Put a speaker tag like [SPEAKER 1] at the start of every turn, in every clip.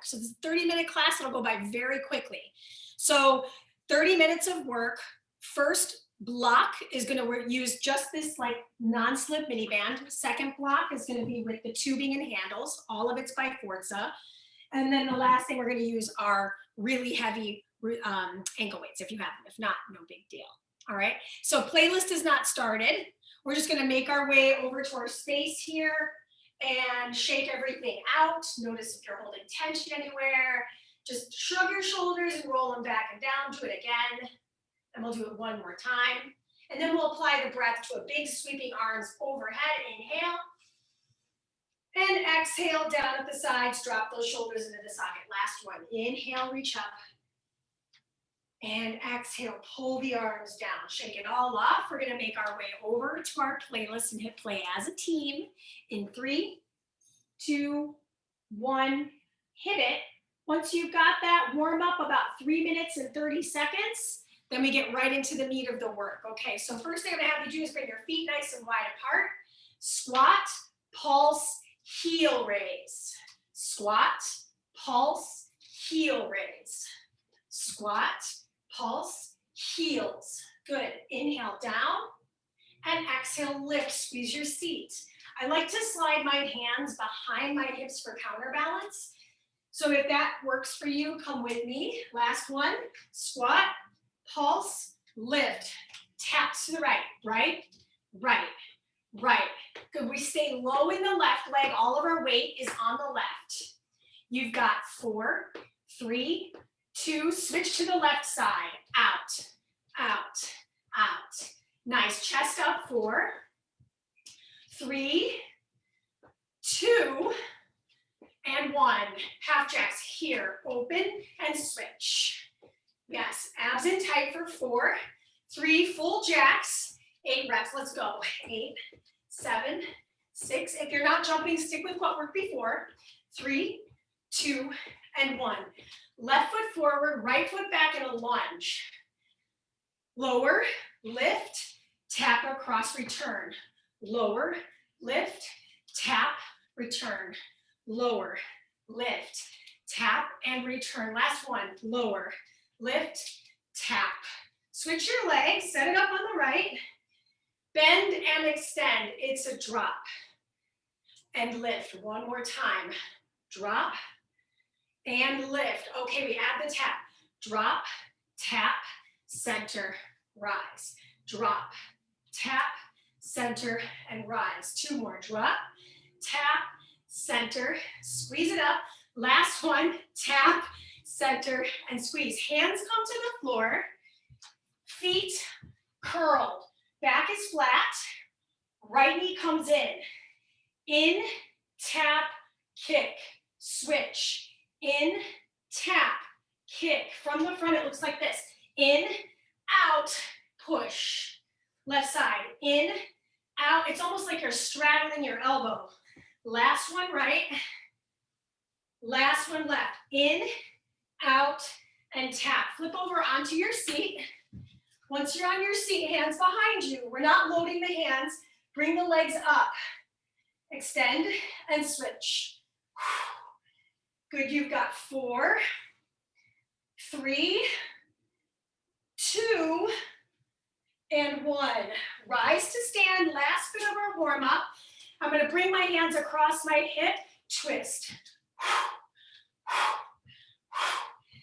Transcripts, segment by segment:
[SPEAKER 1] So this is a 30-minute class. It'll go by very quickly. So 30 minutes of work. First block is going to use just this like non-slip mini band. Second block is going to be with the tubing and handles. All of it's by FORZA. And then the last thing we're going to use are really heavy ankle weights if you have them. If not, no big deal. All right. So playlist is not started. We're just going to make our way over to our space here and shake everything out. Notice if you're holding tension anywhere. Just shrug your shoulders and roll them back and down. Do it again. And we'll do it one more time. And then we'll apply the breath to a big sweeping arms overhead. Inhale. And exhale down at the sides. Drop those shoulders into the socket. Last one. Inhale, reach up. And exhale, pull the arms down. Shake it all off. We're going to make our way over to our playlist and hit play as a team. In 3, 2, 1, hit it. Once you've got that, warm up about 3 minutes and 30 seconds. Then we get right into the meat of the work. Okay, so first thing I'm going to have you do is bring your feet nice and wide apart. Squat, pulse, heel raise. Squat, pulse, heel raise. Squat, pulse, heels. Good. Inhale down and exhale, lift, squeeze your seat. I like to slide my hands behind my hips for counterbalance. So if that works for you, come with me. Last one, squat, pulse, lift, tap to the right, right, right, right. Good, we stay low in the left leg. All of our weight is on the left. You've got 4, 3, 2, switch to the left side, out, out, out. Nice, chest up, 4, 3, 2, and 1. Half jacks here, open and switch. Yes, abs in tight for 4, 3, full jacks, 8 reps, let's go. 8, 7, 6, if you're not jumping, stick with what worked before. 3, 2, and 1. Left foot forward, right foot back in a lunge. Lower, lift, tap across, return. Lower, lift, tap, return. Lower, lift, tap, and return. Last one, lower, lift, tap. Switch your legs, set it up on the right. Bend and extend, it's a drop. And lift, one more time. Drop, and lift. Okay, we add the tap. Drop, tap, center, rise. Drop, tap, center, and rise. 2 more. Drop, tap, center, squeeze it up. Last one, tap, center, and squeeze. Hands come to the floor. Feet curled. Back is flat. Right knee comes in, tap, kick, switch. In, tap, kick. From the front, it looks like this. In, out, push. Left side, in, out. It's almost like you're straddling your elbow. Last one right. Last one left. In, out, and tap. Flip over onto your seat. Once you're on your seat, hands behind you. We're not loading the hands. Bring the legs up. Extend and switch. Good, you've got 4, 3, 2, and 1. Rise to stand, last bit of our warm up. I'm gonna bring my hands across my hip, twist.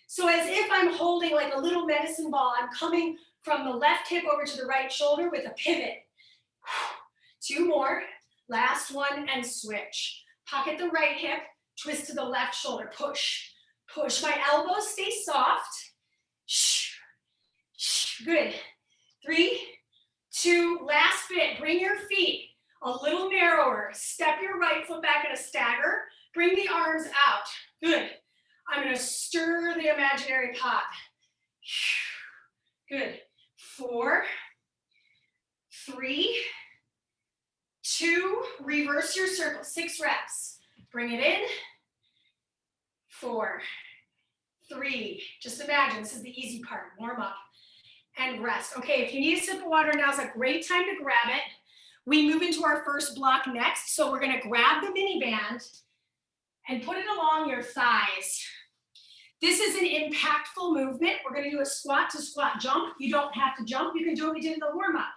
[SPEAKER 1] So as if I'm holding like a little medicine ball, I'm coming from the left hip over to the right shoulder with a pivot. 2 more, last one, and switch. Pocket the right hip, twist to the left shoulder, push, push. My elbows stay soft. Good. 3, 2, last bit. Bring your feet a little narrower. Step your right foot back in a stagger. Bring the arms out. Good. I'm going to stir the imaginary pot. Good. 4, 3, 2, reverse your circle. 6 reps. Bring it in. 4, 3. Just imagine, this is the easy part. Warm up and rest. Okay, if you need a sip of water, now's a great time to grab it. We move into our first block next. So we're going to grab the mini band and put it along your thighs. This is an impactful movement. We're going to do a squat to squat jump. You don't have to jump. You can do what we did in the warm-up.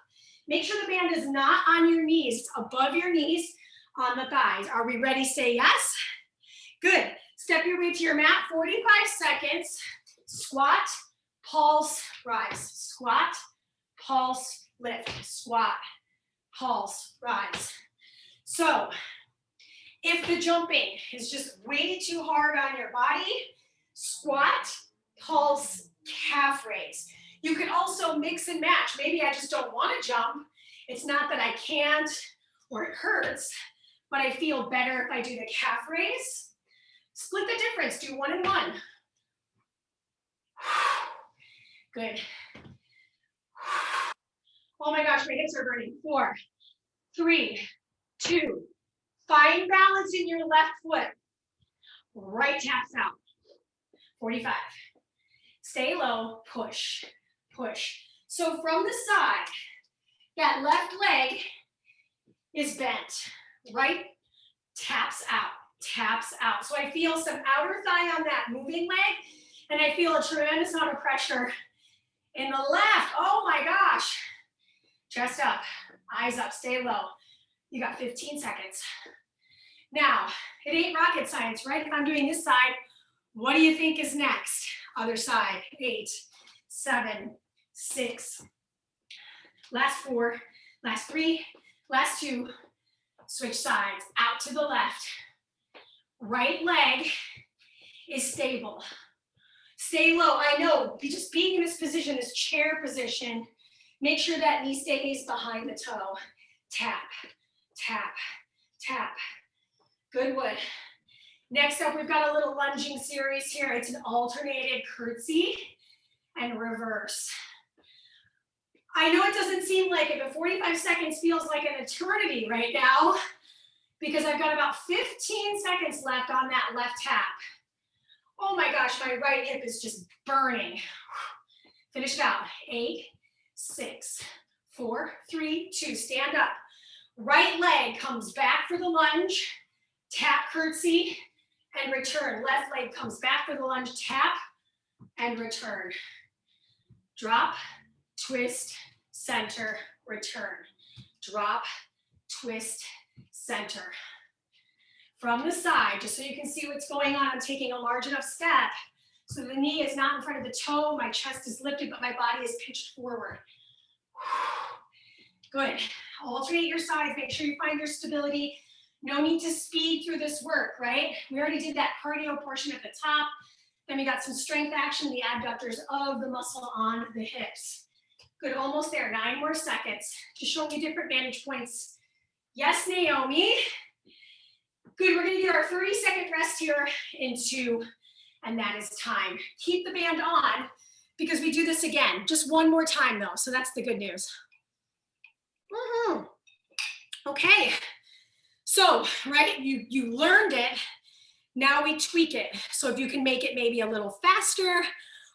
[SPEAKER 1] Make sure the band is not on your knees. It's above your knees on the thighs. Are we ready? Say yes. Good. Step your way to your mat, 45 seconds. Squat, pulse, rise. Squat, pulse, lift. Squat, pulse, rise. So, if the jumping is just way too hard on your body, squat, pulse, calf raise. You can also mix and match. Maybe I just don't want to jump. It's not that I can't or it hurts, but I feel better if I do the calf raise. Split the difference. Do 1 and 1. Good. Oh my gosh, my hips are burning. 4, 3, 2. Find balance in your left foot. Right taps out. 45. Stay low, push, push. So from the side, that left leg is bent. Right taps out, taps out. So I feel some outer thigh on that moving leg, and I feel a tremendous amount of pressure in the left. Oh my gosh. Chest up, eyes up, stay low. You got 15 seconds. Now, it ain't rocket science, right? If I'm doing this side, what do you think is next? Other side, 8, 7, 6, last 4, last 3, last 2, switch sides, out to the left. Right leg is stable. Stay low, I know, just being in this position, this chair position, make sure that knee stays behind the toe. Tap, tap, tap. Good wood. Next up, we've got a little lunging series here. It's an alternated curtsy and reverse. I know it doesn't seem like it, but 45 seconds feels like an eternity right now because I've got about 15 seconds left on that left tap. Oh my gosh, my right hip is just burning. Finish it out. 8, 6, 4, 3, 2. Stand up. Right leg comes back for the lunge. Tap, curtsy, and return. Left leg comes back for the lunge, tap, and return. Drop, twist, center, return. Drop, twist, center. From the side, just so you can see what's going on, I'm taking a large enough step so the knee is not in front of the toe, my chest is lifted, but my body is pitched forward. Good. Alternate your sides, make sure you find your stability. No need to speed through this work, right? We already did that cardio portion at the top. Then we got some strength action, the abductors of the muscle on the hips. Good, almost there, 9 more seconds. Just show me different vantage points. Yes, Naomi. Good, we're gonna get our 30-second rest here in 2, and that is time. Keep the band on because we do this again. Just one more time though, so that's the good news. Okay. So, right, you learned it, now we tweak it. So if you can make it maybe a little faster,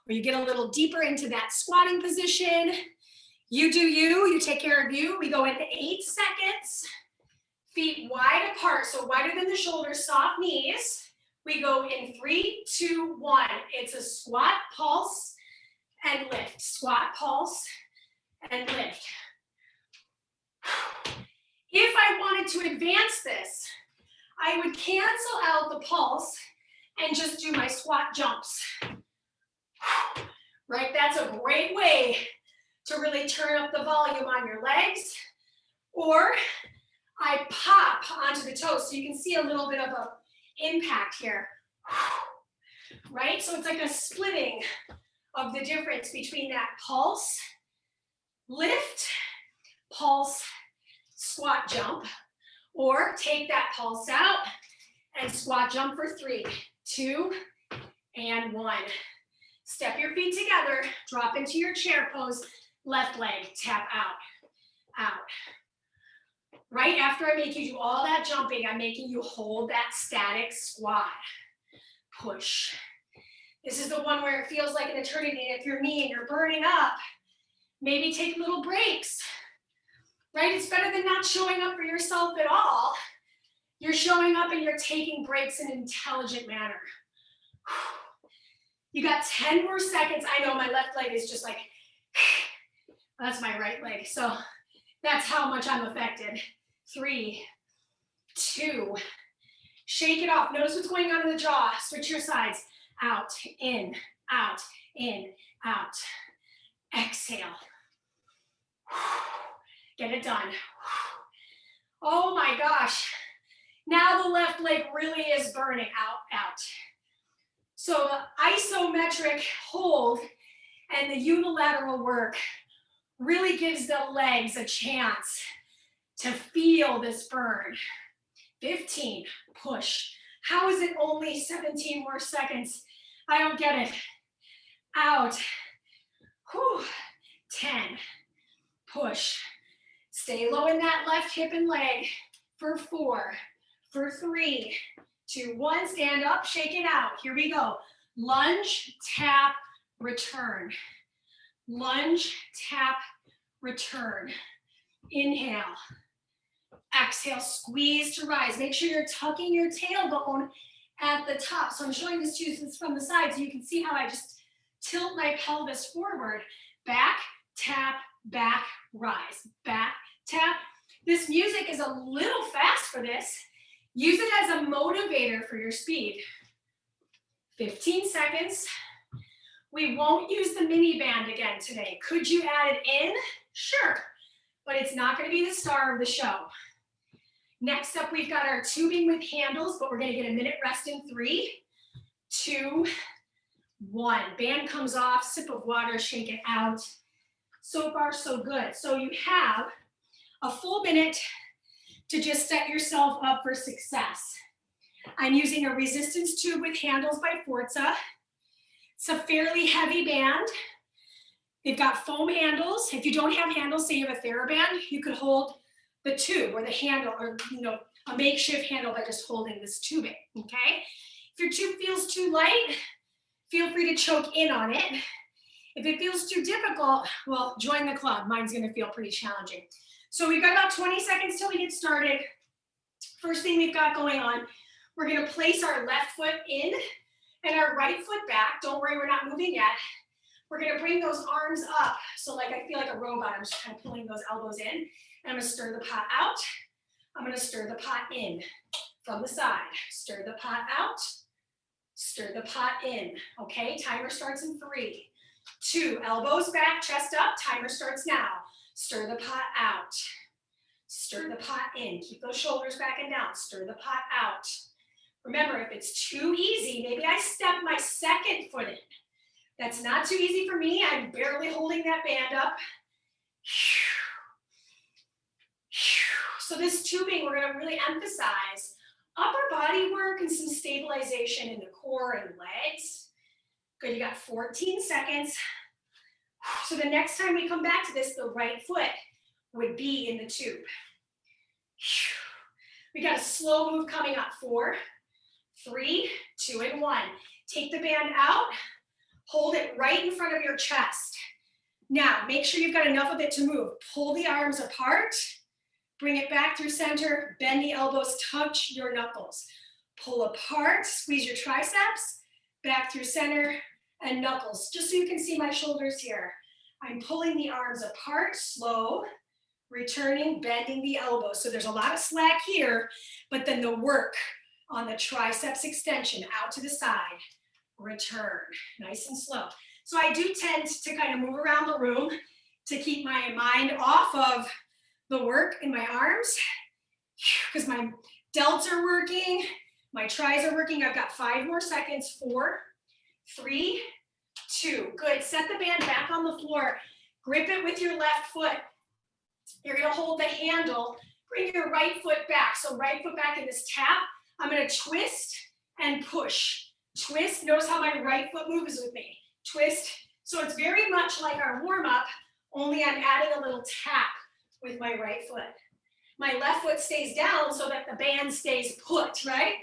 [SPEAKER 1] or you get a little deeper into that squatting position, you do you take care of you. We go into 8 seconds, feet wide apart, so wider than the shoulders, soft knees. We go in 3, 2, 1. It's a squat, pulse, and lift. Squat, pulse, and lift. If I wanted to advance this, I would cancel out the pulse and just do my squat jumps. Right, that's a great way to really turn up the volume on your legs. Or I pop onto the toes so you can see a little bit of an impact here. Right, so it's like a splitting of the difference between that pulse, lift, pulse, squat jump, or take that pulse out and squat jump for 3, 2, and 1. Step your feet together, drop into your chair pose, left leg, tap out, out. Right after I make you do all that jumping, I'm making you hold that static squat. Push. This is the one where it feels like an eternity. If you're me and you're burning up, maybe take little breaks. Right? It's better than not showing up for yourself at all. You're showing up and you're taking breaks in an intelligent manner. You got 10 more seconds. I know my left leg is just like, that's my right leg. So that's how much I'm affected. 3, 2, shake it off. Notice what's going on in the jaw. Switch your sides. Out, in, out, in, out. Exhale. Get it done. Oh my gosh. Now the left leg really is burning. Out. So the isometric hold and the unilateral work really gives the legs a chance to feel this burn. 15, push. How is it only 17 more seconds? I don't get it. Out. Whew. 10, push. Stay low in that left hip and leg for 4, for 3, 2, 1. Stand up, shake it out. Here we go. Lunge, tap, return. Lunge, tap, return. Inhale. Exhale, squeeze to rise. Make sure you're tucking your tailbone at the top. So I'm showing this to you from the side so you can see how I just tilt my pelvis forward. Back, tap, back, rise. Back, tap. This music is a little fast for this. Use it as a motivator for your speed. 15 seconds. We won't use the mini band again today. Could you add it in? Sure, but it's not going to be the star of the show. Next up, we've got our tubing with handles, but we're going to get a minute rest in 3, 2, 1. Band comes off, sip of water, shake it out. So far, so good. So you have a full minute to just set yourself up for success. I'm using a resistance tube with handles by FORZA. It's a fairly heavy band. They've got foam handles. If you don't have handles, say you have a TheraBand, you could hold the tube or the handle or a makeshift handle by just holding this tubing, okay? If your tube feels too light, feel free to choke in on it. If it feels too difficult, well, join the club. Mine's gonna feel pretty challenging. So we've got about 20 seconds till we get started. First thing we've got going on, we're gonna place our left foot in and our right foot back. Don't worry, we're not moving yet. We're gonna bring those arms up. So like I feel like a robot, I'm just kind of pulling those elbows in. And I'm gonna stir the pot out. I'm gonna stir the pot in from the side. Stir the pot out, stir the pot in. Okay, timer starts in 3, 2, elbows back, chest up, timer starts now. Stir the pot out, stir the pot in. Keep those shoulders back and down, stir the pot out. Remember, if it's too easy, maybe I step my second foot in. That's not too easy for me. I'm barely holding that band up. So this tubing, we're gonna really emphasize upper body work and some stabilization in the core and legs. Good, you got 14 seconds. So the next time we come back to this, the right foot would be in the tube. We got a slow move coming up. 4, 3, 2, and 1. Take the band out, hold it right in front of your chest. Now, make sure you've got enough of it to move. Pull the arms apart, bring it back through center, bend the elbows, touch your knuckles. Pull apart, squeeze your triceps, back through center, and knuckles. Just so you can see my shoulders here. I'm pulling the arms apart, slow, returning, bending the elbows. So there's a lot of slack here, but then the work on the triceps extension out to the side, return, nice and slow. So I do tend to kind of move around the room to keep my mind off of the work in my arms because my delts are working, my tris are working. I've got 5 more seconds. 4, 3, 2. Good. Set the band back on the floor. Grip it with your left foot. You're going to hold the handle. Bring your right foot back. So right foot back in this tap. I'm going to twist and push. Twist. Notice how my right foot moves with me. Twist. So it's very much like our warm-up, only I'm adding a little tap with my right foot. My left foot stays down so that the band stays put, right?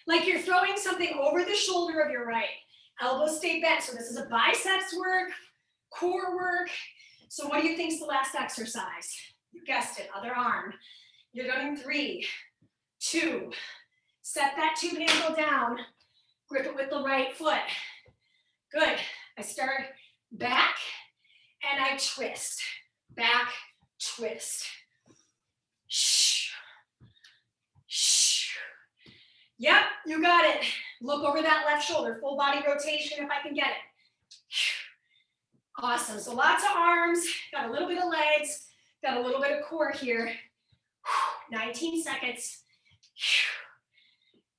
[SPEAKER 1] Like you're throwing something over the shoulder of your right. Elbows stay bent. So this is a biceps work, core work. So what do you think is the last exercise? You guessed it, other arm. You're done in 3, 2. Set that tube handle down. Grip it with the right foot. Good. I start back and I twist. Back, twist. Shh. Shh. Yep, you got it. Look over that left shoulder. Full body rotation if I can get it. Awesome. So lots of arms. Got a little bit of legs. Got a little bit of core here. 19 seconds.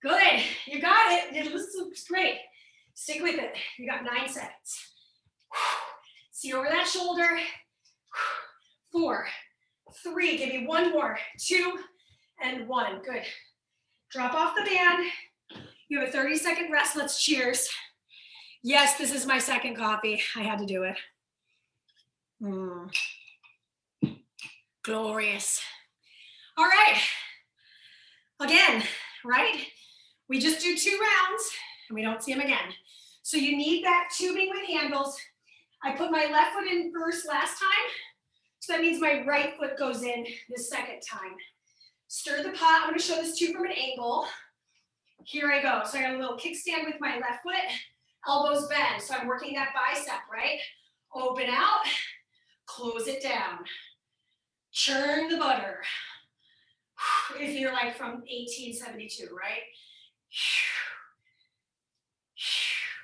[SPEAKER 1] Good. You got it. This looks great. Stick with it. You got 9 seconds. See over that shoulder. 4, 3. Give me one more. 2 and 1. Good. Drop off the band. You have a 30-second rest. Let's cheers. Yes, this is my second coffee. I had to do it. Glorious. All right. Again, right? We just do 2 rounds and we don't see them again. So you need that tubing with handles. I put my left foot in first last time. So that means my right foot goes in the second time. Stir the pot. I'm going to show this to you from an angle. Here I go. So I got a little kickstand with my left foot. Elbows bend. So I'm working that bicep, right? Open out. Close it down. Churn the butter. If you're like from 1872, right?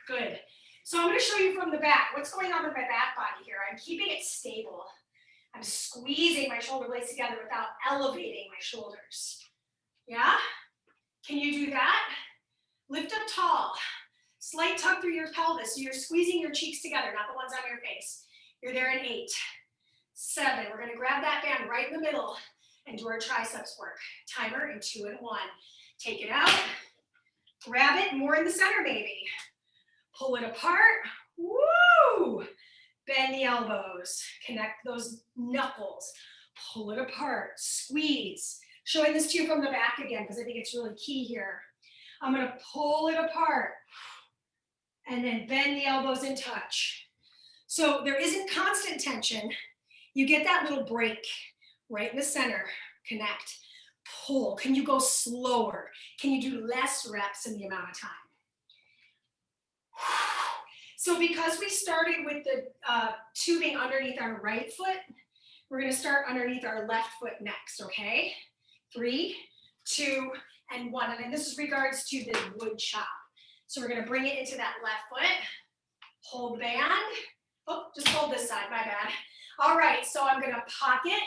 [SPEAKER 1] Good. So I'm going to show you from the back. What's going on with my back body here? I'm keeping it stable. I'm squeezing my shoulder blades together without elevating my shoulders. Yeah? Can you do that? Lift up tall. Slight tug through your pelvis. So you're squeezing your cheeks together, not the ones on your face. You're there in 8, 7. We're going to grab that band right in the middle and do our triceps work. Timer in 2 and 1. Take it out. Grab it more in the center maybe. Pull it apart. Woo! Bend the elbows. Connect those knuckles. Pull it apart. Squeeze. Showing this to you from the back again because I think it's really key here. I'm going to pull it apart and then bend the elbows and touch. So there isn't constant tension. You get that little break right in the center. Connect. Pull. Can you go slower? Can you do less reps in the amount of time? So because we started with the tubing underneath our right foot, we're going to start underneath our left foot next, okay? 3, 2, and 1. And then this is regards to the wood chop. So we're going to bring it into that left foot. Hold the band. Oh, just hold this side, my bad. All right, so I'm going to pocket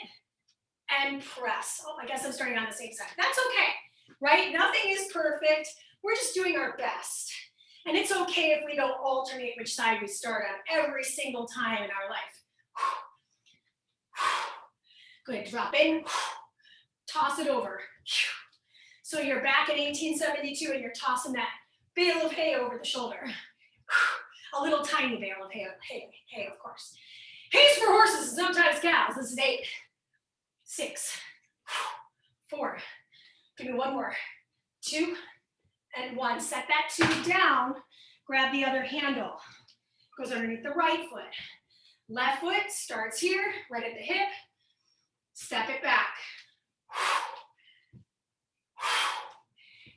[SPEAKER 1] and press. Oh, I guess I'm starting on the same side. That's okay, right? Nothing is perfect. We're just doing our best. And it's okay if we don't alternate which side we start on every single time in our life. Good, drop in, toss it over. So you're back in 1872 and you're tossing that bale of hay over the shoulder. A little tiny bale of hay, of course. Hay's for horses and sometimes cows. This is 8, 6, 4. Give me one more. 2, and 1. Set that tube down. Grab the other handle. Goes underneath the right foot. Left foot starts here, right at the hip. Step it back.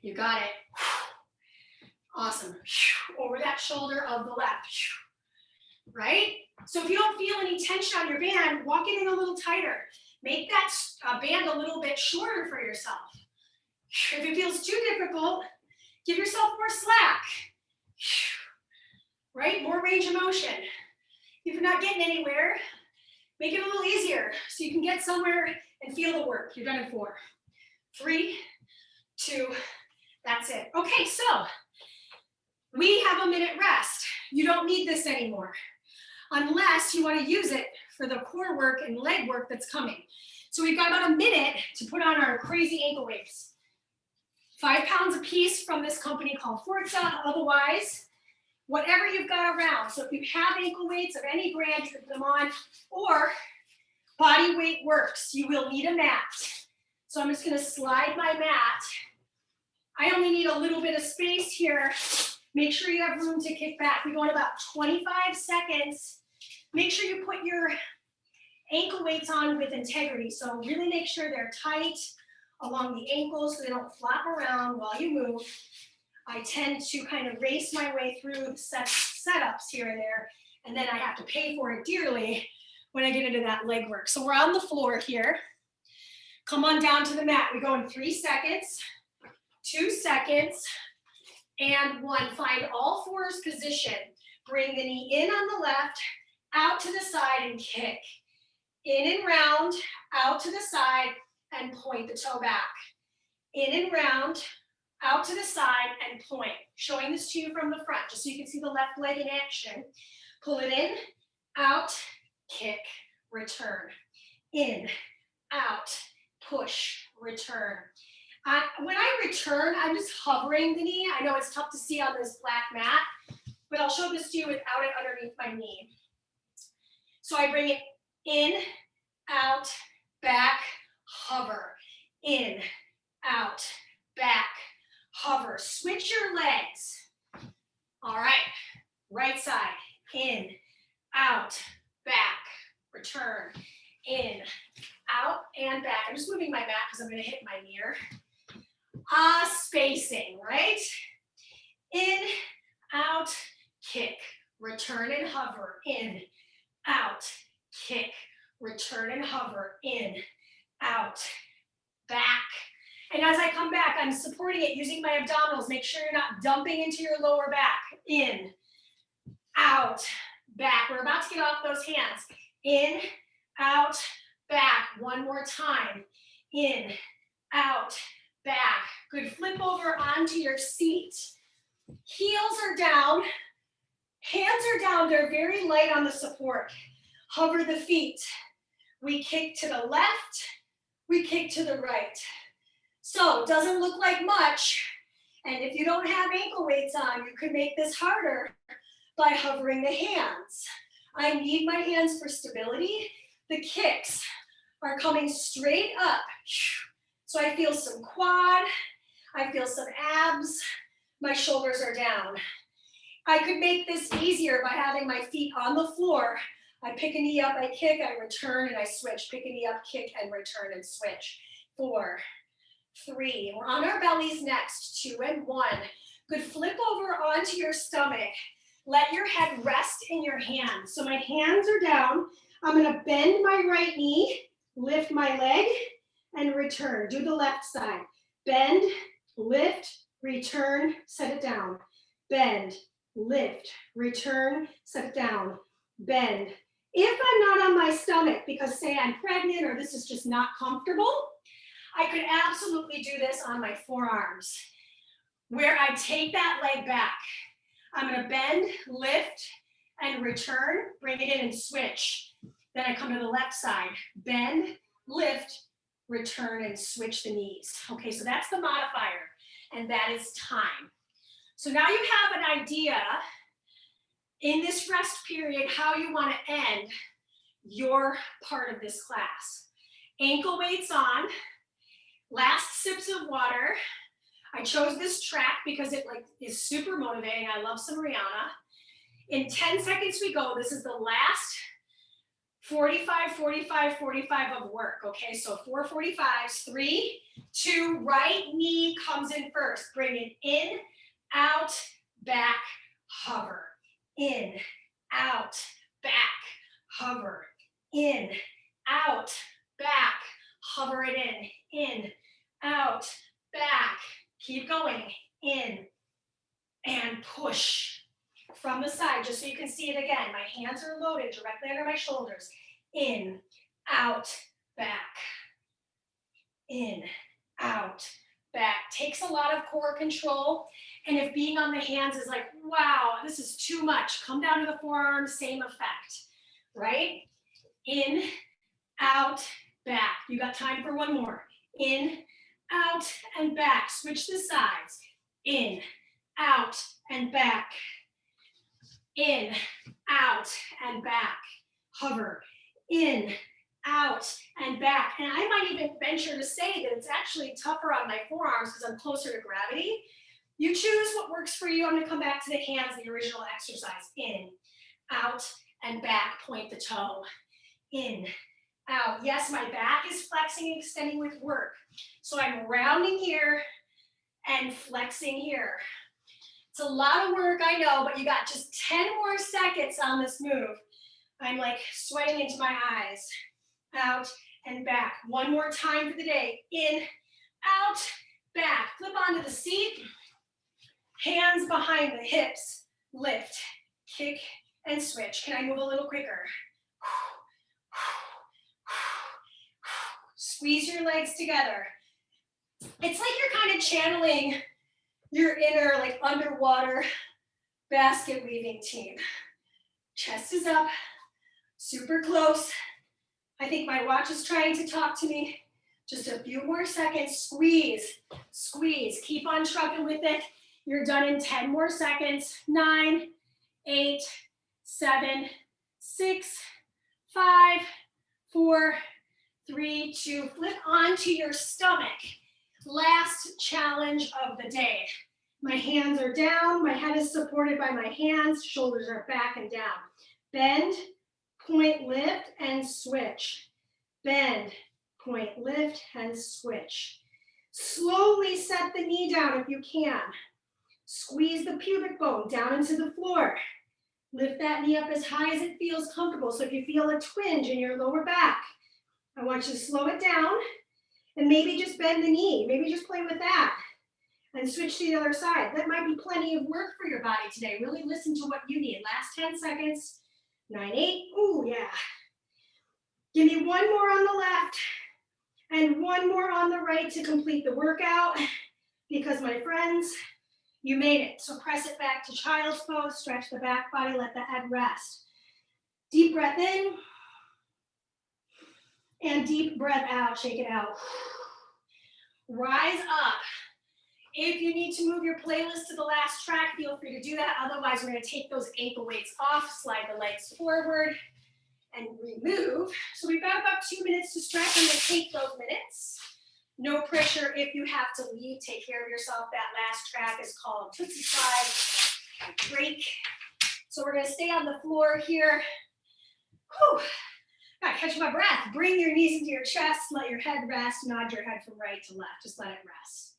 [SPEAKER 1] You got it. Awesome. Over that shoulder of the left. Right? So if you don't feel any tension on your band, walk it in a little tighter. Make that band a little bit shorter for yourself. If it feels too difficult, give yourself more slack. Right? More range of motion. If you're not getting anywhere, make it a little easier so you can get somewhere and feel the work. You're done in 4, 3, 2, that's it. Okay, so we have a minute rest. You don't need this anymore unless you want to use it for the core work and leg work that's coming. So we've got about a minute to put on our crazy ankle weights. 5 pounds a piece from this company called FORZA. Otherwise, whatever you've got around. So if you have ankle weights of any brand, you can put them on, or body weight works. You will need a mat. So I'm just going to slide my mat. I only need a little bit of space here. Make sure you have room to kick back. We go in about 25 seconds. Make sure you put your Ankle weights on with integrity. So really make sure they're tight along the ankles so they don't flop around while you move. I tend to kind of race my way through the setups here and there, and then I have to pay for it dearly when I get into that leg work. So we're on the floor here. Come on down to the mat. We go in 3 seconds, 2 seconds, and 1. Find all fours position. Bring the knee in on the left, out to the side and kick. In and round, out to the side and point the toe back. In and round, out to the side and point. Showing this to you from the front, just so you can see the left leg in action. Pull it in, out, kick, return. In, out, push, return. When I return, I'm just hovering the knee. I know it's tough to see on this black mat, but I'll show this to you without it underneath my knee. So I bring it in, out, back, hover. In, out, back, hover. Switch your legs. All right, right side. In, out, back, return. In, out, and back. I'm just moving my mat because I'm going to hit my mirror. Spacing, right? In, out, kick, return and hover. In, out, kick, return and hover. In, out, back. And as I come back, I'm supporting it using my abdominals. Make sure you're not dumping into your lower back. In, out, back. We're about to get off those hands. In, out, back. One more time. In, out, back. Good. Flip over onto your seat. Heels are down. Hands are down. They're very light on the support. Hover the feet. We kick to the left. We kick to the right. So it doesn't look like much. And if you don't have ankle weights on, you can make this harder by hovering the hands. I need my hands for stability. The kicks are coming straight up. So I feel some quad. I feel some abs. My shoulders are down. I could make this easier by having my feet on the floor. I pick a knee up, I kick, I return, and I switch. Pick a knee up, kick, and return, and switch. 4, 3. We're on our bellies next. 2 and 1. Good. Flip over onto your stomach. Let your head rest in your hands. So my hands are down. I'm going to bend my right knee, lift my leg, and return. Do the left side. Bend, lift, return, set it down. Bend, lift, return, set it down. Bend. If I'm not on my stomach because say I'm pregnant or this is just not comfortable, I could absolutely do this on my forearms where I take that leg back. I'm going to bend, lift, and return, bring it in and switch. Then I come to the left side, bend, lift, return, and switch the knees. Okay, so that's the modifier, and that is time. So now you have an idea in this rest period how you want to end your part of this class. Ankle weights on, last sips of water. I chose this track because it is super motivating. I love some Rihanna. In 10 seconds we go. This is the last 45, 45, 45 of work. Okay, so 4 45s. 3, 2, right knee comes in first. Bring it in, out, back, hover. In, out, back, hover. In, out, back, hover it in, out, back. Keep going, in, and push from the side, just so you can see it again. My hands are loaded directly under my shoulders. In, out, back. In, out, back. Takes a lot of core control. And if being on the hands is like, wow, this is too much, come down to the forearms, same effect, right? In, out, back. You got time for one more. In, out, and back. Switch the sides. In, out, and back. In, out, and back. Hover. In, out, and back. And I might even venture to say that it's actually tougher on my forearms because I'm closer to gravity. You choose what works for you. I'm going to come back to the hands, the original exercise. In, out, and back. Point the toe. In, out. Yes, my back is flexing and extending with work. So I'm rounding here and flexing here. It's a lot of work, I know, but you got just 10 more seconds on this move. I'm like sweating into my eyes. Out and back. One more time for the day. In, out, back. Flip onto the seat. Hands behind the hips. Lift, kick, and switch. Can I move a little quicker? Squeeze your legs together. It's like you're kind of channeling your inner like underwater basket weaving team. Chest is up, super close. I think my watch is trying to talk to me. Just a few more seconds. Squeeze, squeeze. Keep on trucking with it. You're done in 10 more seconds. 9, 8, 7, 6, 5, 4, 3, 2. Flip onto your stomach. Last challenge of the day. My hands are down. My head is supported by my hands. Shoulders are back and down. Bend, point, lift, and switch. Bend, point, lift, and switch. Slowly set the knee down if you can. Squeeze the pubic bone down into the floor. Lift that knee up as high as it feels comfortable. So if you feel a twinge in your lower back, I want you to slow it down and maybe just bend the knee. Maybe just play with that and switch to the other side. That might be plenty of work for your body today. Really listen to what you need. Last 10 seconds. 9, 8. Ooh, yeah. Give me one more on the left and one more on the right to complete the workout because, my friends, you made it. So press it back to child's pose, stretch the back body, let the head rest. Deep breath in and deep breath out. Shake it out. Rise up. If you need to move your playlist to the last track, feel free to do that. Otherwise, we're going to take those ankle weights off, slide the legs forward, and remove. So we've got about 2 minutes to stretch. I'm going to take those minutes. No pressure if you have to leave. Take care of yourself. That last track is called Curtsy slide, break. So we're going to stay on the floor here. Whew. Gotta catch my breath. Bring your knees into your chest. Let your head rest. Nod your head from right to left. Just let it rest.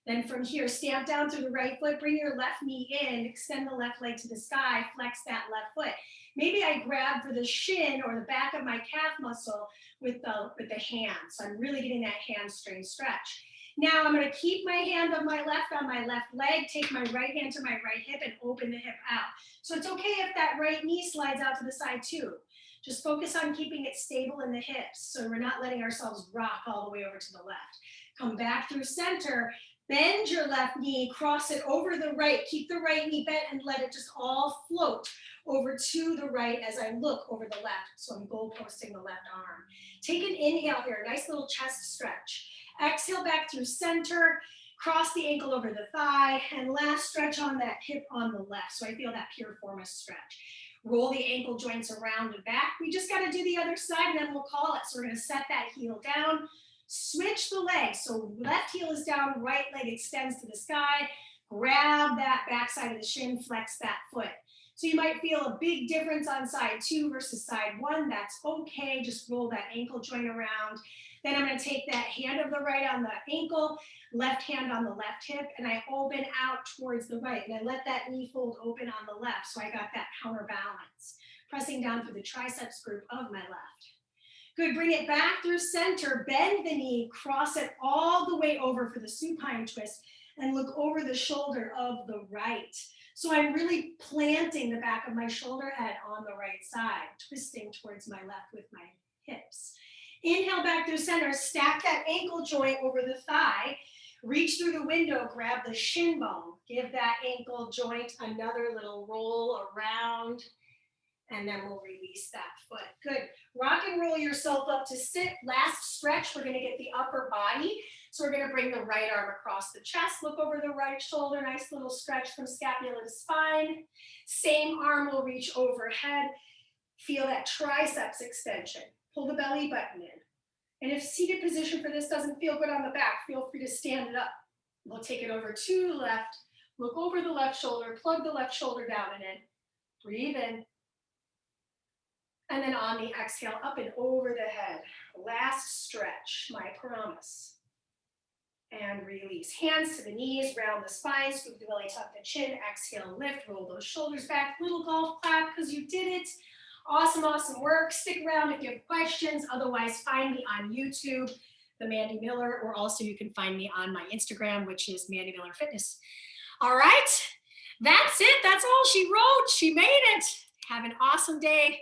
[SPEAKER 1] Then from here, stamp down through the right foot. Bring your left knee in. Extend the left leg to the sky. Flex that left foot. Maybe I grab for the shin or the back of my calf muscle with the hand. So I'm really getting that hamstring stretch. Now I'm going to keep my hand on my left leg, take my right hand to my right hip and open the hip out. So it's okay if that right knee slides out to the side too. Just focus on keeping it stable in the hips so we're not letting ourselves rock all the way over to the left. Come back through center, bend your left knee, cross it over the right, keep the right knee bent and let it just all float over to the right as I look over the left. So I'm goal posting the left arm. Take an inhale here, nice little chest stretch. Exhale back through center, cross the ankle over the thigh, and last stretch on that hip on the left. So I feel that Piriformis stretch. Roll the ankle joints around and back. We just got to do the other side and then we'll call it. So we're going to set that heel down, switch the legs. So left heel is down, right leg extends to the sky. Grab that back side of the shin, flex that foot. So you might feel a big difference on side 2 versus side 1. That's okay. Just roll that ankle joint around. Then I'm going to take that hand of the right on the ankle, left hand on the left hip, and I open out towards the right. And I let that knee fold open on the left. So I got that counterbalance. Pressing down through the triceps group of my left. Good, bring it back through center, bend the knee, cross it all the way over for the supine twist, and look over the shoulder of the right. So I'm really planting the back of my shoulder head on the right side, twisting towards my left with my hips. Inhale back through center, stack that ankle joint over the thigh, reach through the window, grab the shin bone, give that ankle joint another little roll around, and then we'll release that foot. Good. Rock and roll yourself up to sit. Last stretch, we're gonna get the upper body. So we're gonna bring the right arm across the chest, look over the right shoulder, nice little stretch from scapula to spine. Same arm will reach overhead. Feel that triceps extension. Pull the belly button in. And if seated position for this doesn't feel good on the back, feel free to stand it up. We'll take it over to the left, look over the left shoulder, plug the left shoulder down and in. Breathe in. And then on the exhale, up and over the head. Last stretch, my promise. And release. Hands to the knees, round the spine, scoop the belly, tuck the chin, exhale, lift, roll those shoulders back. Little golf clap because you did it. Awesome, awesome work. Stick around if you have questions. Otherwise, find me on YouTube, the Mandy Miller, or also you can find me on my Instagram, which is Mandy Miller Fitness. All right, that's it. That's all she wrote. She made it. Have an awesome day.